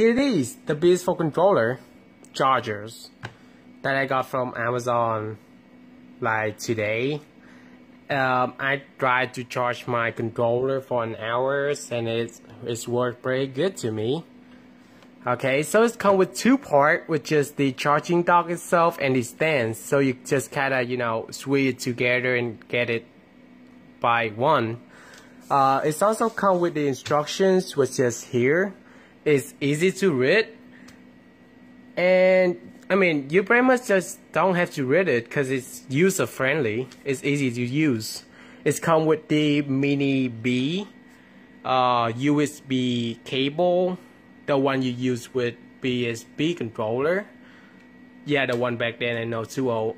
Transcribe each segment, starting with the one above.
here it is, the PS4 controller chargers that I got from Amazon like today. I tried to charge my controller for an hour and it's worked pretty good to me. Okay, so it's come with two parts, which is the charging dock itself and the stand. So you just kinda, you know, switch it together and get it by one. It's also come with the instructions, which is here. It's easy to read, and I mean, you pretty much just don't have to read it because it's user friendly. It's easy to use. It's come with the mini B USB cable, the one you use with PSP controller. Yeah, the one back then I know too.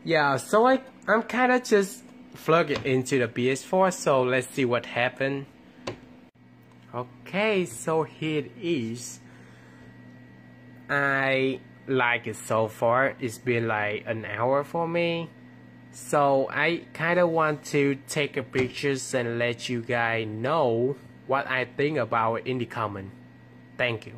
Yeah, so I'm kind of just plug it into the PS4. So let's see what happened. Okay, so here it is. I like it so far. It's been like an hour for me. So I kind of want to take a pictures and let you guys know what I think about it in the comment. Thank you.